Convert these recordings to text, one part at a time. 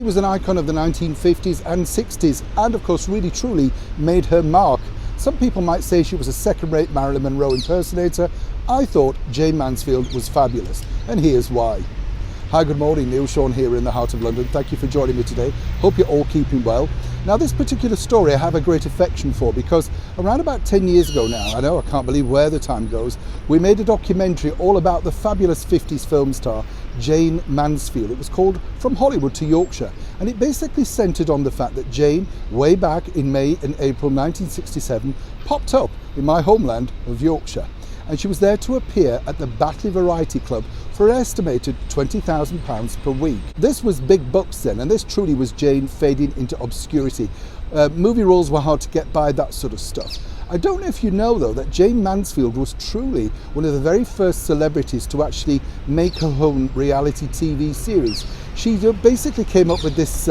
She was an icon of the 1950s and 60s and of course really truly made her mark. Some people might say she was a second-rate Marilyn Monroe impersonator. I thought Jayne Mansfield was fabulous, and here's why. Hi, good morning, Neil Sean here in the heart of London. Thank you for joining me today. Hope you're all keeping well. Now, this particular story I have a great affection for because around about 10 years ago now, I know I can't believe where the time goes, we made a documentary all about the fabulous 50s film star Jayne Mansfield. It was called From Hollywood to Yorkshire, and it basically centred on the fact that Jayne, way back in May and April 1967, popped up in my homeland of Yorkshire. And she was there to appear at the Batley Variety Club for an estimated £20,000 per week. This was big bucks then, and this truly was Jayne fading into obscurity. Movie roles were hard to get by, that sort of stuff. I don't know if you know though that Jayne Mansfield was truly one of the very first celebrities to actually make her own reality TV series. She basically came up with this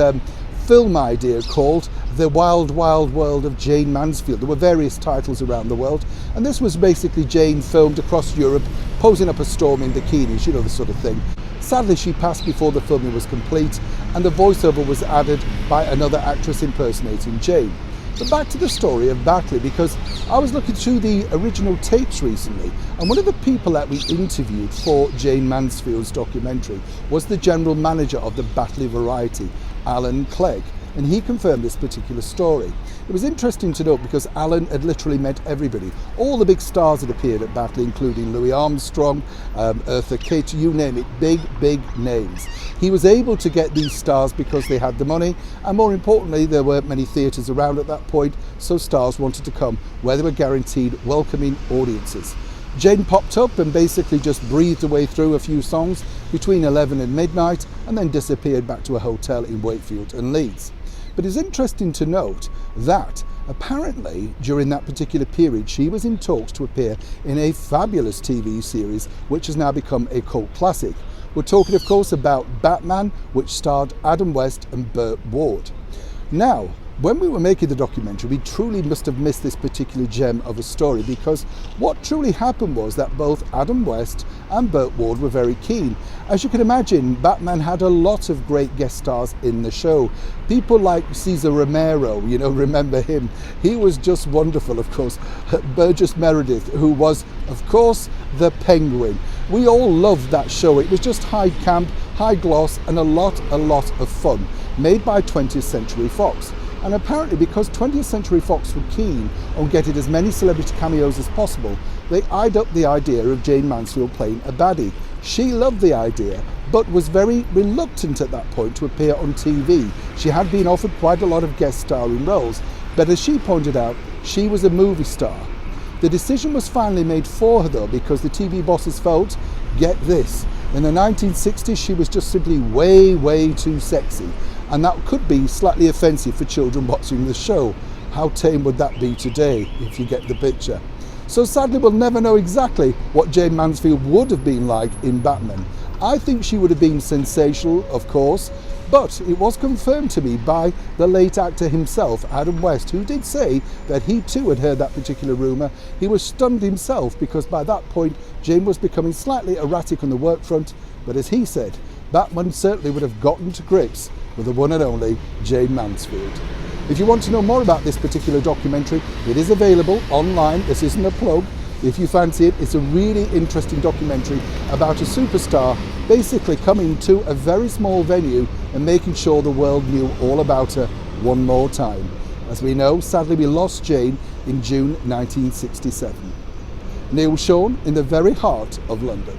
film idea called The Wild Wild World of Jayne Mansfield. There were various titles around the world, and this was basically Jayne filmed across Europe, posing up a storm in bikinis, you know, the sort of thing. Sadly, she passed before the filming was complete, and the voiceover was added by another actress impersonating Jayne. But back to the story of Batley, because I was looking through the original tapes recently, and one of the people that we interviewed for Jayne Mansfield's documentary was the general manager of the Batley Variety, Alan Clegg, and he confirmed this particular story. It was interesting to note because Alan had literally met everybody. All the big stars had appeared at Batley, including Louis Armstrong, Eartha Kitt, you name it, big names. He was able to get these stars because they had the money, and more importantly, there weren't many theatres around at that point, so stars wanted to come where they were guaranteed welcoming audiences. Jayne popped up and basically just breathed her way through a few songs between 11 and midnight and then disappeared back to a hotel in Wakefield and Leeds. But it's interesting to note that apparently during that particular period she was in talks to appear in a fabulous TV series which has now become a cult classic. We're talking of course about Batman, which starred Adam West and Burt Ward. Now, when we were making the documentary, we truly must have missed this particular gem of a story, because what truly happened was that both Adam West and Burt Ward were very keen. As you can imagine, Batman had a lot of great guest stars in the show. People like Cesar Romero, you know, remember him. He was just wonderful, of course. Burgess Meredith, who was, of course, the Penguin. We all loved that show. It was just high camp, high gloss, and a lot of fun, made by 20th Century Fox. And apparently because 20th Century Fox were keen on getting as many celebrity cameos as possible, they eyed up the idea of Jayne Mansfield playing a baddie. She loved the idea, but was very reluctant at that point to appear on TV. She had been offered quite a lot of guest starring roles, but as she pointed out, she was a movie star. The decision was finally made for her though, because the TV bosses felt, get this, in the 1960s she was just simply way too sexy. And that could be slightly offensive for children watching the show. How tame would that be today, if you get the picture? So sadly, we'll never know exactly what Jayne Mansfield would have been like in Batman. I think she would have been sensational, of course, but it was confirmed to me by the late actor himself, Adam West, who did say that he too had heard that particular rumour. He was stunned himself because by that point, Jayne was becoming slightly erratic on the work front, but as he said, Batman certainly would have gotten to grips with the one and only Jayne Mansfield. If you want to know more about this particular documentary, it is available online. This isn't a plug. If you fancy it, it's a really interesting documentary about a superstar basically coming to a very small venue and making sure the world knew all about her one more time. As we know, sadly we lost Jayne in June 1967. Neil Sean in the very heart of London.